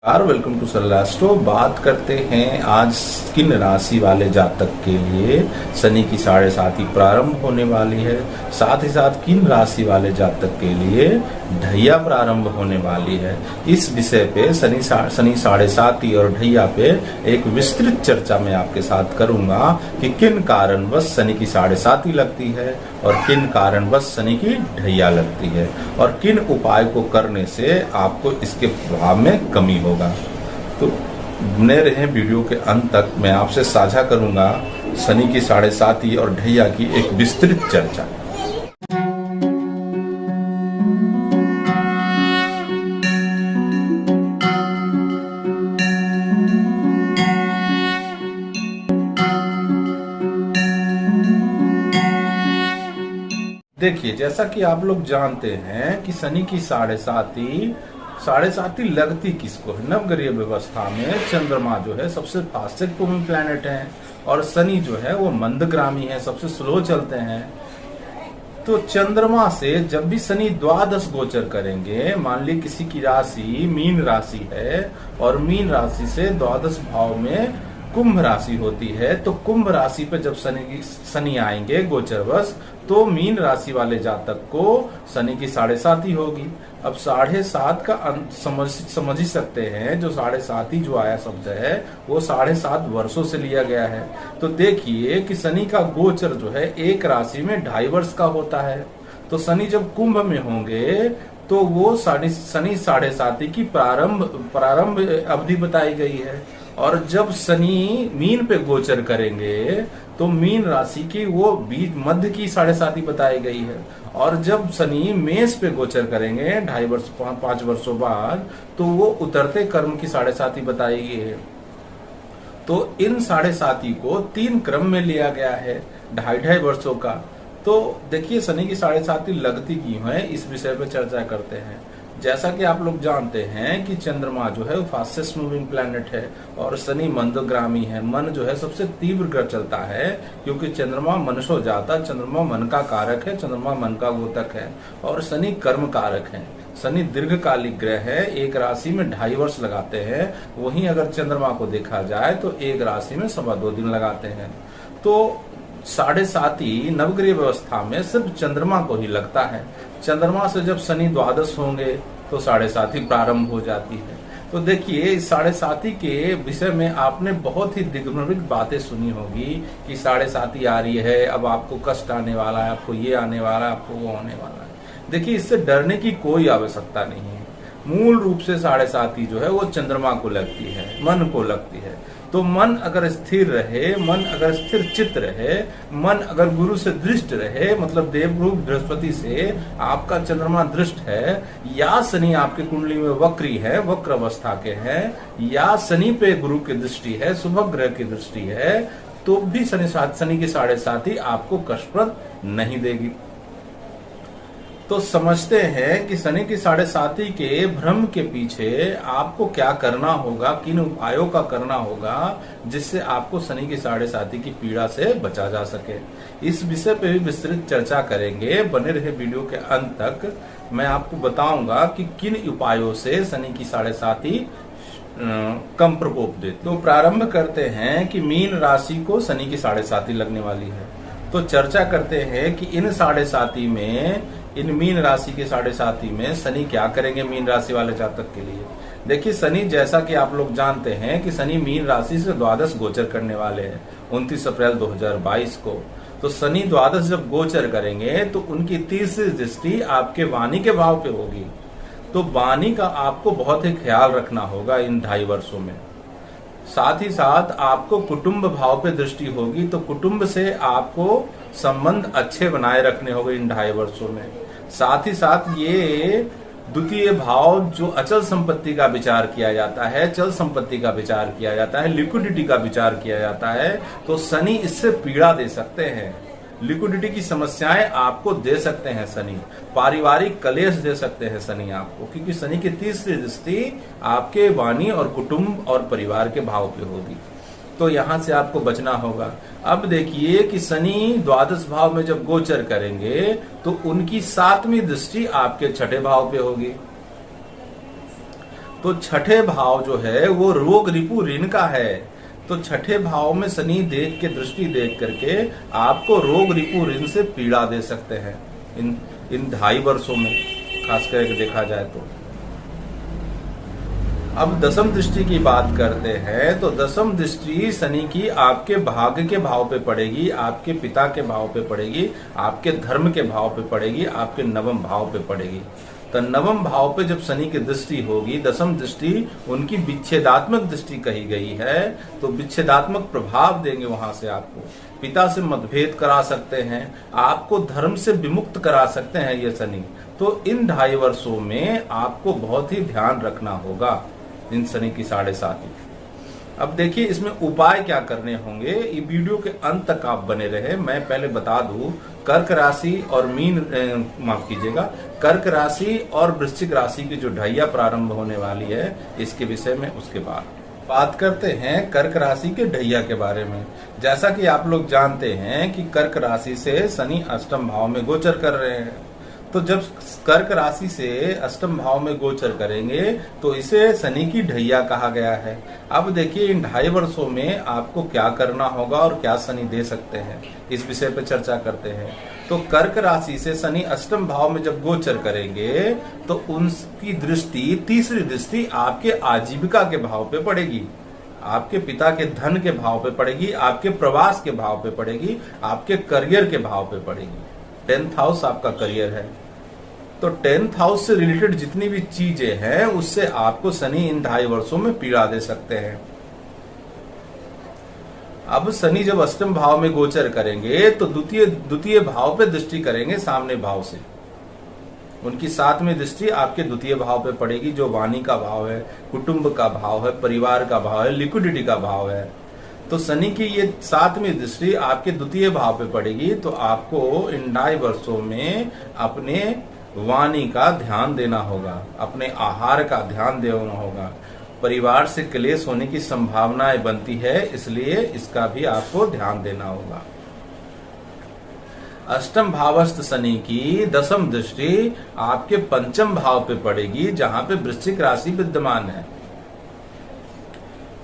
Welcome to सलास्ट्रो। बात करते हैं आज किन राशि वाले जातक के लिए शनि की 7.5 प्रारंभ होने वाली है, साथ ही साथ किन राशि वाले जातक के लिए ढैया प्रारंभ होने वाली है। इस विषय पे शनि 7.5 और ढैया पे एक विस्तृत चर्चा मैं आपके साथ करूंगा कि किन कारणवश शनि की 7.5 लगती है और किन कारणवश शनि की ढैया लगती है और किन उपाय को करने से आपको इसके प्रभाव में कमी होगा। तो बने रहें वीडियो के अंत तक। मैं आपसे साझा करूंगा शनि की 7.5 और ढैया की एक विस्तृत चर्चा। देखिए, जैसा कि आप लोग जानते हैं कि शनि की 7.5 लगती किसको है। नवग्रह व्यवस्था में चंद्रमा जो है सबसे फास्टेस्ट मूविंग प्लैनेट है और शनि जो है वो मंदगामी है, सबसे स्लो चलते हैं। तो चंद्रमा से जब भी शनि द्वादश गोचर करेंगे, मान ली किसी की राशि मीन राशि है और मीन राशि से द्वादश भाव में कुंभ राशि होती है, तो कुंभ राशि पे जब शनि आएंगे गोचरवश, तो मीन राशि वाले जातक को शनि की 7.5 होगी। अब 7.5 का समझ ही सकते हैं, जो 7.5 जो आया शब्द है वो 7.5 वर्षों से लिया गया है। तो देखिए कि शनि का गोचर जो है एक राशि में 2.5 वर्ष का होता है। तो शनि जब कुंभ में होंगे तो वो शनि 7.5 की प्रारंभ अवधि बताई गई है। और जब शनि मीन पे गोचर करेंगे तो मीन राशि की वो बीच मध्य की 7.5 बताई गई है। और जब शनि मेष पे गोचर करेंगे 2.5 वर्ष 5 वर्षों बाद, तो वो उतरते कर्म की 7.5 बताई गई है। तो इन 7.5 को 3 क्रम में लिया गया है 2.5 वर्षों का। तो देखिए शनि की 7.5 लगती क्यों है, इस विषय पर चर्चा करते हैं। जैसा कि आप लोग जानते हैं कि चंद्रमा जो है फास्टेस्ट मूविंग प्लैनेट है और शनि मंदगामी है। मन जो है सबसे तीव्र ग्रह चलता है, क्योंकि चंद्रमा मनसो जाता, चंद्रमा मन का कारक है, चंद्रमा मन का गोतक है और शनि कर्म कारक है। शनि दीर्घकालिक ग्रह है, एक राशि में 2.5 वर्ष लगाते हैं। वहीं अगर चंद्रमा को देखा जाए तो एक राशि में 2.25 दिन लगाते हैं। तो 7.5 नवग्रह व्यवस्था में सिर्फ चंद्रमा को ही लगता है। चंद्रमा से जब शनि द्वादश होंगे तो 7.5 प्रारंभ हो जाती है। तो देखिए इस 7.5 के विषय में आपने बहुत ही दिग्भ्रमित बातें सुनी होगी कि 7.5 आ रही है, अब आपको कष्ट आने वाला है, आपको ये आने वाला है, आपको वो आने वाला है। देखिए इससे डरने की कोई आवश्यकता नहीं है। मूल रूप से 7.5 जो है वो चंद्रमा को लगती है, मन को लगती है। तो मन अगर स्थिर रहे, मन अगर स्थिर चित्त रहे, मन अगर गुरु से दृष्ट रहे, मतलब देवगुरु बृहस्पति से आपका चंद्रमा दृष्ट है, या शनि आपकी कुंडली में वक्री है, वक्र अवस्था के हैं, या शनि पे गुरु की दृष्टि है, शुभ ग्रह की दृष्टि है, तो भी शनि की 7.5 आपको कष्टप्रद नहीं देगी। तो समझते हैं कि शनि की 7.5 के भ्रम के पीछे आपको क्या करना होगा, किन उपायों का करना होगा जिससे आपको शनि की 7.5 की पीड़ा से बचा जा सके। इस विषय पे भी विस्तृत चर्चा करेंगे। बने रहे वीडियो के अंत तक। मैं आपको बताऊंगा कि किन उपायों से शनि की 7.5 कम प्रकोप दे। तो प्रारंभ करते हैं कि मीन राशि को शनि की 7.5 लगने वाली है। तो चर्चा करते हैं कि इन 7.5 में, इन मीन राशि के 7.5 में शनि क्या करेंगे मीन राशि वाले जातक के लिए। देखिए शनि, जैसा कि आप लोग जानते हैं कि शनि मीन राशि से द्वादश गोचर करने वाले हैं 29 अप्रैल 2022 को। तो शनि द्वादश जब गोचर करेंगे तो उनकी तीसरी दृष्टि आपके वाणी के भाव पे होगी। तो वाणी का आपको बहुत ही ख्याल रखना होगा इन 2.5 वर्षों में। साथ ही साथ आपको कुटुंब भाव पे दृष्टि होगी, तो कुटुंब से आपको संबंध अच्छे बनाए रखने होंगे इन 2.5 वर्षों में। साथ ही साथ ये द्वितीय भाव जो अचल संपत्ति का विचार किया जाता है, चल संपत्ति का विचार किया जाता है, लिक्विडिटी का विचार किया जाता है, तो शनि इससे पीड़ा दे सकते हैं। लिक्विडिटी की समस्याएं आपको दे सकते हैं शनि, पारिवारिक कलेश दे सकते हैं शनि आपको, क्योंकि शनि की तीसरी दृष्टि आपके वाणी और कुटुंब और परिवार के भाव पे होगी। तो यहां से आपको बचना होगा। अब देखिए कि शनि द्वादश भाव में जब गोचर करेंगे तो उनकी 7वीं दृष्टि आपके 6ठे भाव पे होगी। तो छठे भाव जो है वो रोग रिपु ऋण का है। तो छठे भाव में शनि देख के, दृष्टि देख करके आपको रोग रिपु ऋण से पीड़ा दे सकते हैं इन 2.5 वर्षों में, खास करके देखा जाए तो। अब दसम दृष्टि की बात करते हैं, तो दसम दृष्टि शनि की आपके भाग्य के भाव पे पड़ेगी, आपके पिता के भाव पे पड़ेगी, आपके धर्म के भाव पे पड़ेगी, आपके नवम भाव पे पड़ेगी। तो नवम भाव पे जब शनि की दृष्टि होगी, दसम दृष्टि उनकी विच्छेदात्मक दृष्टि कही गई है, तो विच्छेदात्मक प्रभाव देंगे वहां से। आपको पिता से मतभेद करा सकते हैं, आपको धर्म से विमुक्त करा सकते हैं ये शनि। तो इन 2.5 वर्षों में आपको बहुत ही ध्यान रखना होगा इन शनि की 7.5। अब देखिए इसमें उपाय क्या करने होंगे, ये वीडियो के अंत तक आप बने रहे। मैं पहले बता दूं, कर्क राशि और माफ कीजिएगा, कर्क राशि और वृश्चिक राशि की जो ढैया प्रारंभ होने वाली है, इसके विषय में उसके बाद बात करते हैं। कर्क राशि के ढैया के बारे में, जैसा कि आप लोग जानते हैं कि कर्क राशि से शनि अष्टम भाव में गोचर कर रहे हैं। तो जब कर्क राशि से अष्टम भाव में गोचर करेंगे तो इसे शनि की ढैया कहा गया है। अब देखिए इन 2.5 वर्षों में आपको क्या करना होगा और क्या शनि दे सकते हैं, इस विषय पर चर्चा करते हैं। तो कर्क राशि से शनि अष्टम भाव में जब गोचर करेंगे तो उनकी दृष्टि, तीसरी दृष्टि आपके आजीविका के भाव पे पड़ेगी, आपके पिता के धन के भाव पे पड़ेगी, आपके प्रवास के भाव पे पड़ेगी, आपके करियर के भाव पे पड़ेगी। 10th हाउस आपका करियर है, तो 10th हाउस से रिलेटेड जितनी भी चीजें हैं उससे आपको शनि इन 2.5 वर्षों में पीड़ा दे सकते हैं। अब शनि जब अष्टम भाव में गोचर करेंगे तो द्वितीय भाव पे दृष्टि करेंगे, सामने भाव से। उनकी 7वीं दृष्टि आपके द्वितीय भाव पे पड़ेगी, जो वाणी का भाव है, कुटुंब का भाव है, परिवार का भाव है, लिक्विडिटी का भाव है। तो शनि की ये 7वीं दृष्टि आपके द्वितीय भाव पे पड़ेगी, तो आपको इन 2.5 वर्षों में अपने वाणी का ध्यान देना होगा, अपने आहार का ध्यान देना होगा। परिवार से क्लेश होने की संभावनाएं बनती है, इसलिए इसका भी आपको ध्यान देना होगा। अष्टम भावस्थ शनि की दसम दृष्टि आपके पंचम भाव पे पड़ेगी, जहां पे वृश्चिक राशि विद्यमान है।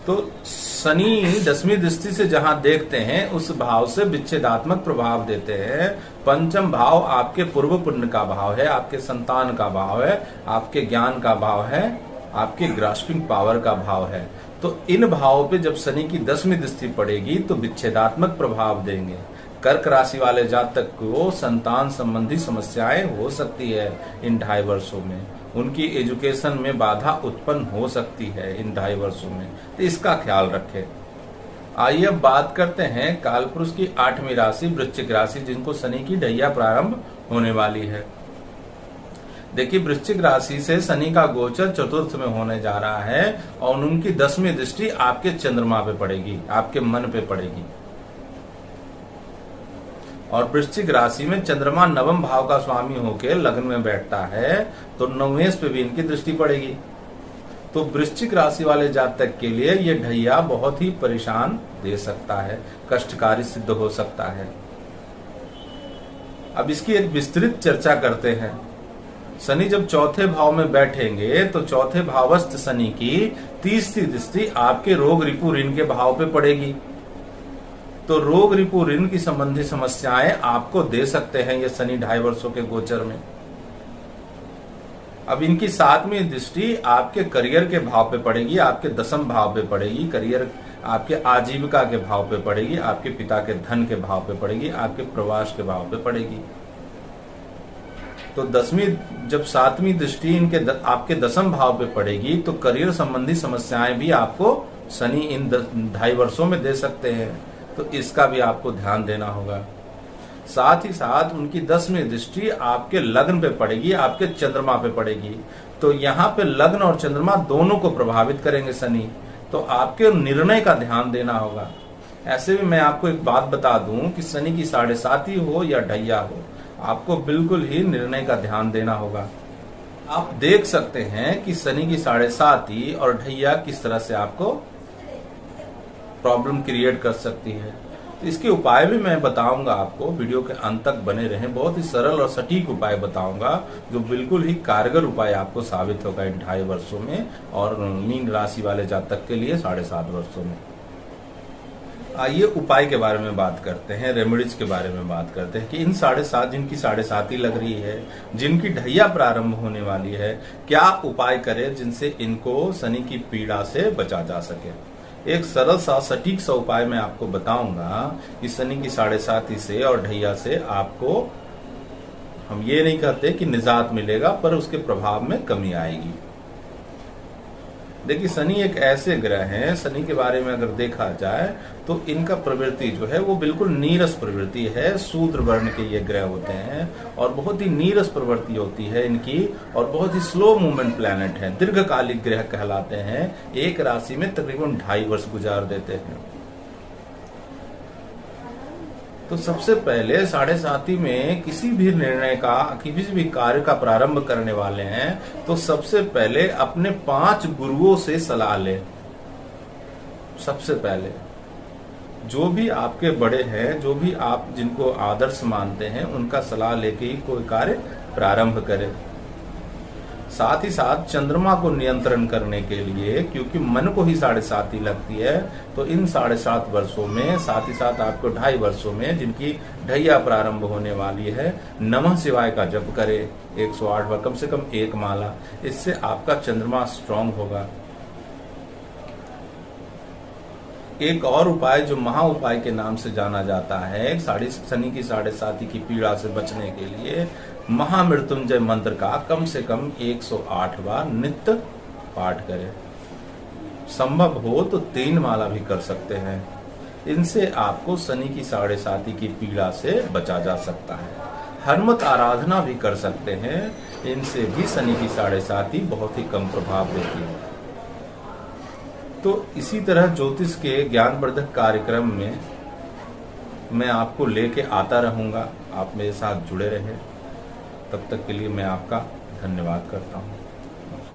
तो शनि 10वीं दृष्टि से जहां देखते हैं उस भाव से विच्छेदात्मक प्रभाव देते हैं। पंचम भाव आपके पूर्व पुण्य का भाव है, आपके संतान का भाव है, आपके ज्ञान का भाव है, आपके ग्रास्पिंग पावर का भाव है। तो इन भावों पे जब शनि की 10वीं दृष्टि पड़ेगी तो विच्छेदात्मक प्रभाव देंगे। कर्क राशि वाले जातक को संतान संबंधी समस्याएं हो सकती है इन 2.5 वर्षों में, उनकी एजुकेशन में बाधा उत्पन्न हो सकती है इन 2.5 वर्षों में, तो इसका ख्याल रखें। आइए अब बात करते हैं कालपुरुष की 8वीं राशि वृश्चिक राशि, जिनको शनि की ढैया प्रारंभ होने वाली है। देखिए वृश्चिक राशि से शनि का गोचर चतुर्थ में होने जा रहा है और उनकी 10वीं दृष्टि आपके चंद्रमा पे पड़ेगी, आपके मन पे पड़ेगी। और वृश्चिक राशि में चंद्रमा नवम भाव का स्वामी होकर लग्न में बैठता है, तो नवेश पे भी इनकी दृष्टि पड़ेगी। तो वृश्चिक राशि वाले जातक के लिए ये ढैया बहुत ही परेशान दे सकता है, कष्टकारी सिद्ध हो सकता है। अब इसकी एक विस्तृत चर्चा करते हैं। शनि जब चौथे भाव में बैठेंगे तो चौथे भावस्थ शनि की तीसरी दृष्टि आपके रोग रिपु ऋण के भाव पे पड़ेगी। तो रोग रिपु ऋण की संबंधी समस्याएं आपको दे सकते हैं ये शनि 2.5 वर्षों के गोचर में। अब इनकी 7वीं दृष्टि आपके करियर के भाव पे पड़ेगी, आपके 10म भाव पे पड़ेगी, करियर आपके आजीविका के भाव पे पड़ेगी, आपके पिता के धन के भाव पे पड़ेगी, आपके प्रवास के भाव पे पड़ेगी। तो 10वीं जब 7वीं दृष्टि इनके आपके 10म भाव पे पड़ेगी तो करियर संबंधी समस्याएं भी आपको शनि इन 2.5 वर्षों में दे सकते हैं, तो इसका भी आपको ध्यान देना होगा। साथ ही साथ उनकी 10वीं दृष्टि आपके लग्न पे पड़ेगी, आपके चंद्रमा पे पड़ेगी। तो यहाँ पे लग्न और चंद्रमा दोनों को प्रभावित करेंगे शनि, तो आपके निर्णय का ध्यान देना होगा। ऐसे भी मैं आपको एक बात बता दूं कि शनि की 7.5 हो या ढैया हो, आपको बिल्कुल ही निर्णय का ध्यान देना होगा। आप देख सकते हैं कि शनि की 7.5 और ढैया किस तरह से आपको प्रॉब्लम क्रिएट कर सकती है। तो इसके उपाय भी मैं बताऊंगा आपको, वीडियो के अंत तक बने रहें। बहुत ही सरल और सटीक उपाय बताऊंगा जो बिल्कुल ही कारगर उपाय आपको साबित होगा इन 2.5 वर्षों में, और मीन राशि वाले जातक के लिए 7.5 वर्षों में। आइए उपाय के बारे में बात करते हैं, रेमेडीज के बारे में बात करते हैं कि इन 7.5 जिनकी 7.5 लग रही है, जिनकी ढैया प्रारंभ होने वाली है, क्या उपाय करें जिनसे इनको शनि की पीड़ा से बचा जा सके। एक सरल सा सटीक सा उपाय मैं आपको बताऊंगा कि शनि की 7.5 से और ढैया से आपको, हम ये नहीं कहते कि निजात मिलेगा, पर उसके प्रभाव में कमी आएगी। देखिए शनि एक ऐसे ग्रह हैं, शनि के बारे में अगर देखा जाए तो इनका प्रवृत्ति जो है वो बिल्कुल नीरस प्रवृत्ति है। शूद्र वर्ण के ये ग्रह होते हैं और बहुत ही नीरस प्रवृत्ति होती है इनकी, और बहुत ही स्लो मूवमेंट प्लैनेट है, दीर्घकालिक ग्रह कहलाते हैं। एक राशि में तकरीबन 2.5 वर्ष गुजार देते हैं। तो सबसे पहले 7.5 में किसी भी निर्णय का, किसी भी कार्य का प्रारंभ करने वाले हैं तो सबसे पहले अपने 5 गुरुओं से सलाह लें। सबसे पहले जो भी आपके बड़े हैं, जो भी आप जिनको आदर्श मानते हैं, उनका सलाह लेके ही कोई कार्य प्रारंभ करें। साथ ही साथ चंद्रमा को नियंत्रण करने के लिए, क्योंकि मन को ही 7.5 लगती है, तो इन 7.5 वर्षों में, साथ ही साथ आपको 2.5 वर्षों में जिनकी ढैया प्रारंभ होने वाली है, नमः शिवाय का जप करें 108 बार, कम से कम 1 माला। इससे आपका चंद्रमा स्ट्रांग होगा। एक और उपाय जो महा उपाय के नाम से जाना जाता है, शनि की 7.5 की पीड़ा से बचने के लिए महामृत्युंजय मंत्र का कम से कम 108 बार नित्य पाठ करें। संभव हो तो 3 माला भी कर सकते हैं। इनसे आपको शनि की 7.5 की पीड़ा से बचा जा सकता है। हनुमत आराधना भी कर सकते हैं, इनसे भी शनि की 7.5 बहुत ही कम प्रभाव देती है। तो इसी तरह ज्योतिष के ज्ञानवर्धक कार्यक्रम में मैं आपको लेके आता रहूंगा। आप मेरे साथ जुड़े रहें। तब तक के लिए मैं आपका धन्यवाद करता हूँ।